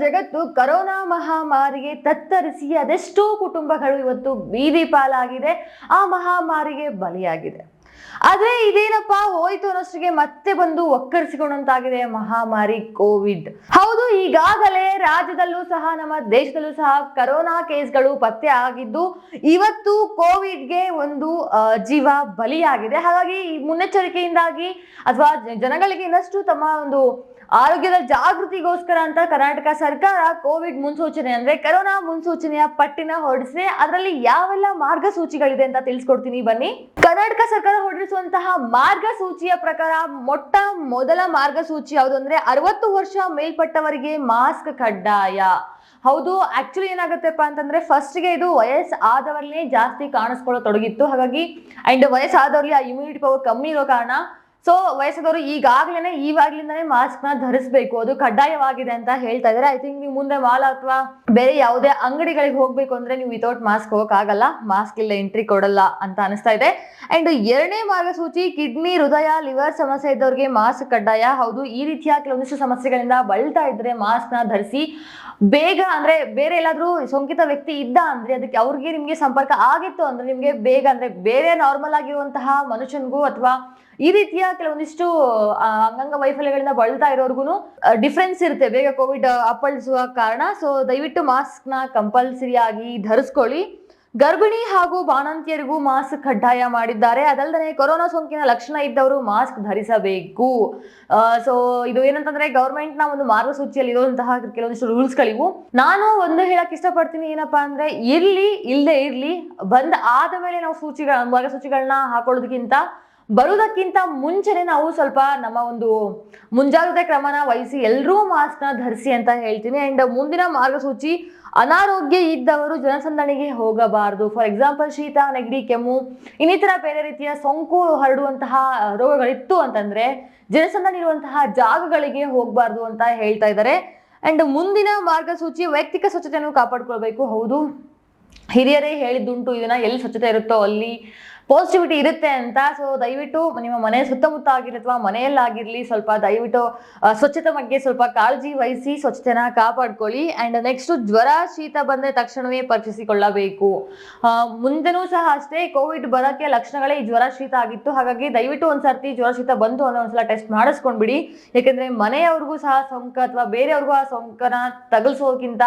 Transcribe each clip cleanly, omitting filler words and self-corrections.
ಜಗತ್ತು ಕೊರೋನಾ ಮಹಾಮಾರಿಗೆ ತತ್ತರಿಸಿ ಅದೆಷ್ಟೋ ಕುಟುಂಬಗಳು ಇವತ್ತು ಬೀದಿ ಪಾಲಾಗಿದೆ, ಆ ಮಹಾಮಾರಿಗೆ ಬಲಿಯಾಗಿದೆ. ಆದ್ರೆ ಇದೇನಪ್ಪಾ ಹೋಯ್ತು ಅನ್ನೋಷ್ಟಿಗೆ ಮತ್ತೆ ಬಂದು ಒಕ್ಕರಿಸಿಕೊಂಡಂತಾಗಿದೆ ಮಹಾಮಾರಿ ಕೋವಿಡ್. ಹೌದು, ಈಗಾಗಲೇ ರಾಜ್ಯದಲ್ಲೂ ಸಹ ನಮ್ಮ ದೇಶದಲ್ಲೂ ಸಹ ಕೊರೋನಾ ಕೇಸ್ಗಳು ಪತ್ತೆ ಆಗಿದ್ದು ಇವತ್ತು ಕೋವಿಡ್ಗೆ ಒಂದು ಜೀವ ಬಲಿಯಾಗಿದೆ. ಹಾಗಾಗಿ ಈ ಮುನ್ನೆಚ್ಚರಿಕೆಯಿಂದಾಗಿ ಅಥವಾ ಜನಗಳಿಗೆ ಇನ್ನಷ್ಟು ತಮ್ಮ ಒಂದು ಆರೋಗ್ಯದ ಜಾಗೃತಿಗೋಸ್ಕರ ಅಂತ ಕರ್ನಾಟಕ ಸರ್ಕಾರ ಕೋವಿಡ್ ಮುನ್ಸೂಚನೆ ಅಂದ್ರೆ ಕೊರೋನಾ ಮುನ್ಸೂಚನೆಯ ಪಟ್ಟಿನ ಹೊರಡಿಸಿದೆ. ಅದರಲ್ಲಿ ಯಾವೆಲ್ಲ ಮಾರ್ಗಸೂಚಿಗಳಿದೆ ಅಂತ ತಿಳಿಸ್ಕೊಡ್ತೀನಿ ಬನ್ನಿ. ಕರ್ನಾಟಕ ಸರ್ಕಾರ ಹೊರಡಿಸುವಂತಹ ಮಾರ್ಗಸೂಚಿಯ ಪ್ರಕಾರ ಮೊಟ್ಟ ಮೊದಲ ಮಾರ್ಗಸೂಚಿ ಯಾವುದು ಅಂದ್ರೆ 60 ವರ್ಷ ಮೇಲ್ಪಟ್ಟವರಿಗೆ ಮಾಸ್ಕ್ ಕಡ್ಡಾಯ. ಹೌದು, ಆಕ್ಚುಲಿ ಏನಾಗುತ್ತೆಪ್ಪ ಅಂತಂದ್ರೆ ಫಸ್ಟ್ಗೆ ಇದು ವಯಸ್ಸು ಆದವರಲ್ಲೇ ಜಾಸ್ತಿ ಕಾಣಿಸ್ಕೊಳ್ಳತೊಡಗಿತ್ತು. ಹಾಗಾಗಿ ಅಂಡ್ ವಯಸ್ಸಾದವ್ರಲ್ಲಿ ಆ ಇಮ್ಯುನಿಟಿ ಪವರ್ ಕಮ್ಮಿ ಇರೋ ಕಾರಣ ಸೊ ವಯಸ್ಸಾದವರು ಇವಾಗ್ಲಿಂದಾನೇ ಮಾಸ್ಕ್ ನ ಧರಿಸಬೇಕು, ಅದು ಕಡ್ಡಾಯವಾಗಿದೆ ಅಂತ ಹೇಳ್ತಾ ಇದಾರೆ. ಐ ಥಿಂಕ್ ನೀವು ಮುಂದೆ ಮಾಲ್ ಅಥವಾ ಬೇರೆ ಯಾವುದೇ ಅಂಗಡಿಗಳಿಗೆ ಹೋಗ್ಬೇಕು ಅಂದ್ರೆ ನೀವು ವಿತೌಟ್ ಮಾಸ್ಕ್ ಹೋಗಕ್ ಆಗಲ್ಲ, ಮಾಸ್ಕ್ ಇಲ್ಲ ಎಂಟ್ರಿ ಕೊಡಲ್ಲ ಅಂತ ಅನಿಸ್ತಾ ಇದೆ. ಅಂಡ್ ಎರಡನೇ ಮಾರ್ಗಸೂಚಿ ಕಿಡ್ನಿ, ಹೃದಯ, ಲಿವರ್ ಸಮಸ್ಯೆ ಇದ್ದವ್ರಿಗೆ ಮಾಸ್ಕ್ ಕಡ್ಡಾಯ. ಹೌದು, ಈ ರೀತಿಯ ಕೆಲವೊಂದಿಷ್ಟು ಸಮಸ್ಯೆಗಳಿಂದ ಬಳಲ್ತಾ ಇದ್ರೆ ಮಾಸ್ಕ್ ನ ಧರಿಸಿ. ಬೇಗ ಅಂದ್ರೆ ಬೇರೆ ಎಲ್ಲಾದ್ರೂ ಸೋಂಕಿತ ವ್ಯಕ್ತಿ ಇದ್ದ ಅಂದ್ರೆ ಅದಕ್ಕೆ ಅವ್ರಿಗೆ ನಿಮ್ಗೆ ಸಂಪರ್ಕ ಆಗಿತ್ತು ಅಂದ್ರೆ ನಿಮ್ಗೆ ಬೇಗ ಅಂದ್ರೆ ಬೇರೆ ನಾರ್ಮಲ್ ಆಗಿರುವಂತಹ ಮನುಷ್ಯನ್ಗೂ ಅಥವಾ ಈ ರೀತಿಯ ಕೆಲವೊಂದಿಷ್ಟು ಅಂಗಾಂಗ ವೈಫಲ್ಯಗಳಿಂದ ಬಳಲ್ತಾ ಇರೋರ್ಗು ಡಿಫ್ರೆನ್ಸ್ ಇರುತ್ತೆ ಬೇಗ ಕೋವಿಡ್ ಅಪ್ಪಳಿಸುವ ಕಾರಣ. ಸೊ ದಯವಿಟ್ಟು ಮಾಸ್ಕ್ ನ ಕಂಪಲ್ಸರಿ ಆಗಿ ಧರಿಸ್ಕೊಳ್ಳಿ. ಗರ್ಭಿಣಿ ಹಾಗೂ ಬಾಣಂತಿಯರಿಗೂ ಮಾಸ್ಕ್ ಕಡ್ಡಾಯ ಮಾಡಿದ್ದಾರೆ. ಅದಲ್ಲದೆ ಕೊರೋನಾ ಸೋಂಕಿನ ಲಕ್ಷಣ ಇದ್ದವರು ಮಾಸ್ಕ್ ಧರಿಸಬೇಕು. ಸೊ ಇದು ಏನಂತಂದ್ರೆ ಗವರ್ಮೆಂಟ್ ನ ಒಂದು ಮಾರ್ಗಸೂಚಿಯಲ್ಲಿ ಇರುವಂತಹ ಕೆಲವೊಂದಿಷ್ಟು ರೂಲ್ಸ್ ಗಳಿವು. ನಾನು ಒಂದು ಹೇಳಕ್ ಇಷ್ಟಪಡ್ತೀನಿ, ಏನಪ್ಪಾ ಅಂದ್ರೆ ಇಲ್ಲದೆ ಇರ್ಲಿ ಬಂದ್ ಆದ ಮೇಲೆ ನಾವು ಮಾರ್ಗಸೂಚಿಗಳನ್ನ ಹಾಕೊಳ್ಳೋದಕ್ಕಿಂತ ಬರುವುದಕ್ಕಿಂತ ಮುಂಚೆನೆ ನಾವು ಸ್ವಲ್ಪ ನಮ್ಮ ಒಂದು ಮುಂಜಾಗ್ರತೆ ಕ್ರಮನ ವಹಿಸಿ ಎಲ್ಲರೂ ಮಾಸ್ಕ್ ನ ಧರಿಸಿ ಅಂತ ಹೇಳ್ತೀನಿ. ಅಂಡ್ ಮುಂದಿನ ಮಾರ್ಗಸೂಚಿ ಅನಾರೋಗ್ಯ ಇದ್ದವರು ಜನಸಂದಣಿಗೆ ಹೋಗಬಾರದು. ಫಾರ್ ಎಕ್ಸಾಂಪಲ್ ಶೀತ, ನೆಗಡಿ, ಕೆಮ್ಮು ಇನ್ನಿತರ ಬೇರೆ ರೀತಿಯ ಸೋಂಕು ಹರಡುವಂತಹ ರೋಗಗಳಿತ್ತು ಅಂತಂದ್ರೆ ಜನಸಂದಣಿ ಇರುವಂತಹ ಜಾಗಗಳಿಗೆ ಹೋಗಬಾರ್ದು ಅಂತ ಹೇಳ್ತಾ ಇದ್ದಾರೆ. ಅಂಡ್ ಮುಂದಿನ ಮಾರ್ಗಸೂಚಿ ವೈಯಕ್ತಿಕ ಸ್ವಚ್ಛತೆಯನ್ನು ಕಾಪಾಡ್ಕೊಳ್ಬೇಕು. ಹೌದು, ಹಿರಿಯರೇ ಹೇಳಿದ್ದುಂಟು, ಇದನ್ನ ಎಲ್ಲಿ ಸ್ವಚ್ಛತೆ ಇರುತ್ತೋ ಅಲ್ಲಿ ಪಾಸಿಟಿವಿಟಿ ಇರುತ್ತೆ ಅಂತ. ಸೊ ದಯವಿಟ್ಟು ನಿಮ್ಮ ಮನೆ ಸುತ್ತಮುತ್ತ ಆಗಿರಲಿ ಅಥವಾ ಮನೆಯಲ್ಲಾಗಿರ್ಲಿ ಸ್ವಲ್ಪ ದಯವಿಟ್ಟು ಸ್ವಚ್ಛತೆ ಬಗ್ಗೆ ಸ್ವಲ್ಪ ಕಾಳಜಿ ವಹಿಸಿ ಸ್ವಚ್ಛತೆನ ಕಾಪಾಡ್ಕೊಳ್ಳಿ. ಅಂಡ್ ನೆಕ್ಸ್ಟ್ ಜ್ವರ, ಶೀತ ಬಂದ್ರೆ ತಕ್ಷಣವೇ ಪರೀಕ್ಷಿಸಿಕೊಳ್ಳಬೇಕು. ಮುಂದೆನೂ ಸಹ ಅಷ್ಟೇ ಕೋವಿಡ್ ಬರೋಕ್ಕೆ ಲಕ್ಷಣಗಳೇ ಈ ಜ್ವರ, ಶೀತ ಆಗಿತ್ತು. ಹಾಗಾಗಿ ದಯವಿಟ್ಟು ಒಂದ್ಸರ್ತಿ ಜ್ವರ, ಶೀತ ಬಂತು ಅಂದ್ರೆ ಒಂದ್ಸಲ ಟೆಸ್ಟ್ ಮಾಡಿಸ್ಕೊಂಡ್ಬಿಡಿ. ಯಾಕಂದ್ರೆ ಮನೆಯವ್ರಿಗೂ ಸಹ ಸೋಂಕು ಅಥವಾ ಬೇರೆಯವ್ರಿಗೂ ಆ ಸೋಂಕನ ತಗಲ್ಸೋಕ್ಕಿಂತ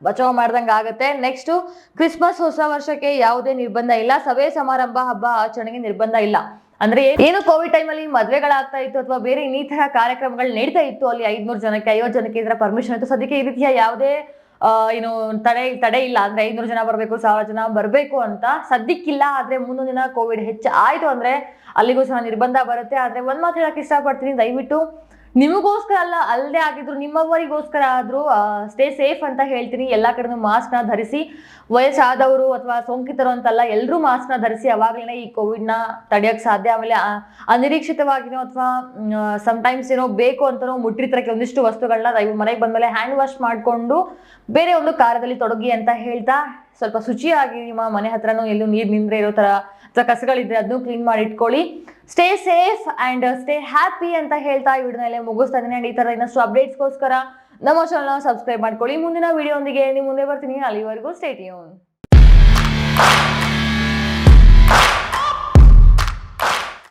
ಬಚಾವ್ ಮಾಡ್ದಂಗೆ ಆಗುತ್ತೆ. ನೆಕ್ಸ್ಟ್ ಕ್ರಿಸ್ಮಸ್, ಹೊಸ ವರ್ಷಕ್ಕೆ ಯಾವುದೇ ನಿರ್ಬಂಧ ಇಲ್ಲ. ಸಭೆ ಸಮಾರಂಭ, ಹಬ್ಬ ಆಚರಣೆಗೆ ನಿರ್ಬಂಧ ಇಲ್ಲ. ಅಂದ್ರೆ ಏನು ಕೋವಿಡ್ ಟೈಮಲ್ಲಿ ಮದ್ವೆಗಳಾಗ್ತಾ ಇತ್ತು ಅಥವಾ ಬೇರೆ ಇನ್ನಿತರ ಕಾರ್ಯಕ್ರಮಗಳು ನಡೀತಾ ಇತ್ತು, ಅಲ್ಲಿ 500 ಜನಕ್ಕೆ 50 ಜನಕ್ಕೆ ಇದರ ಪರ್ಮಿಷನ್ ಇತ್ತು. ಸದ್ಯಕ್ಕೆ ಈ ರೀತಿಯ ಯಾವುದೇ ತಡೆ ಇಲ್ಲ. ಅಂದ್ರೆ 500 ಜನ ಬರ್ಬೇಕು, 1000 ಜನ ಬರ್ಬೇಕು ಅಂತ ಸದ್ಯಕ್ಕಿಲ್ಲ. ಆದ್ರೆ ಮುಂದೊಂದು ದಿನ ಕೋವಿಡ್ ಹೆಚ್ಚು ಆಯ್ತು ಅಂದ್ರೆ ಅಲ್ಲಿಗೂ ಸಹ ನಿರ್ಬಂಧ ಬರುತ್ತೆ. ಆದ್ರೆ ಒಂದ್ ಮಾತು ಹೇಳಕ್ ಇಷ್ಟಪಡ್ತೀನಿ, ದಯವಿಟ್ಟು ನಿಮಗೋಸ್ಕರ ಅಲ್ಲದೆ ಆಗಿದ್ರು ನಿಮ್ಮವರಿಗೋಸ್ಕರ ಆದ್ರೂ ಸ್ಟೇ ಸೇಫ್ ಅಂತ ಹೇಳ್ತೀನಿ. ಎಲ್ಲಾ ಕಡೆನೂ ಮಾಸ್ಕ್ ನ ಧರಿಸಿ. ವಯಸ್ಸಾದವರು ಅಥವಾ ಸೋಂಕಿತರು ಅಂತಲ್ಲ, ಎಲ್ಲರೂ ಮಾಸ್ಕ್ ನ ಧರಿಸಿ. ಅವಾಗಲೇ ಈ ಕೋವಿಡ್ ನ ತಡೆಯಕ್ ಸಾಧ್ಯ. ಆಮೇಲೆ ಅನಿರೀಕ್ಷಿತವಾಗಿನೋ ಅಥವಾ ಸಮಟೈಮ್ಸ್ ಏನೋ ಬೇಕು ಅಂತನೋ ಮುಟ್ಟಿರ್ತಾರೆ ಕೆಲವೊಂದಿಷ್ಟು ವಸ್ತುಗಳನ್ನ ಮನೆಗೆ ಬಂದ್ಮೇಲೆ ಹ್ಯಾಂಡ್ ವಾಶ್ ಮಾಡ್ಕೊಂಡು ಬೇರೆ ಒಂದು ಕಾರ್ಯದಲ್ಲಿ ತೊಡಗಿ ಅಂತ ಹೇಳ್ತಾ, ಸ್ವಲ್ಪ ಶುಚಿಯಾಗಿ ನಿಮ್ಮ ಮನೆ ಹತ್ರನೂ ಎಲ್ಲೂ ನೀರ್ ನಿಂದ್ರೆ ಇರೋ ತರ ಅಥವಾ ಕಸಗಳಿದ್ರೆ ಅದನ್ನು ಕ್ಲೀನ್ ಮಾಡಿ ಇಟ್ಕೊಳ್ಳಿ. Stay safe and stay happy ಅಂತ ಹೇಳ್ತಾ ಈ ವಿಡಿಯೋನಲ್ಲಿ ಮುಗಿಸ್ತಾ ಇದ್ದೀನಿ. ಅಂಡ್ ಈ ತರ ಇನ್ನಷ್ಟು ಅಪ್ಡೇಟ್ಸ್ಗೋಸ್ಕರ ನಮ್ಮ ಚಾನಲ್ ಸಬ್ಸ್ಕ್ರೈಬ್ ಮಾಡ್ಕೊಳ್ಳಿ. ಮುಂದಿನ ವಿಡಿಯೋ ಒಂದಿಗೆ ನಿಮ್ಮ ಮುಂದೆ ಬರ್ತೀನಿ. ಅಲ್ಲಿವರೆಗೂ ಸ್ಟೇ ಟ್ಯೂನ್.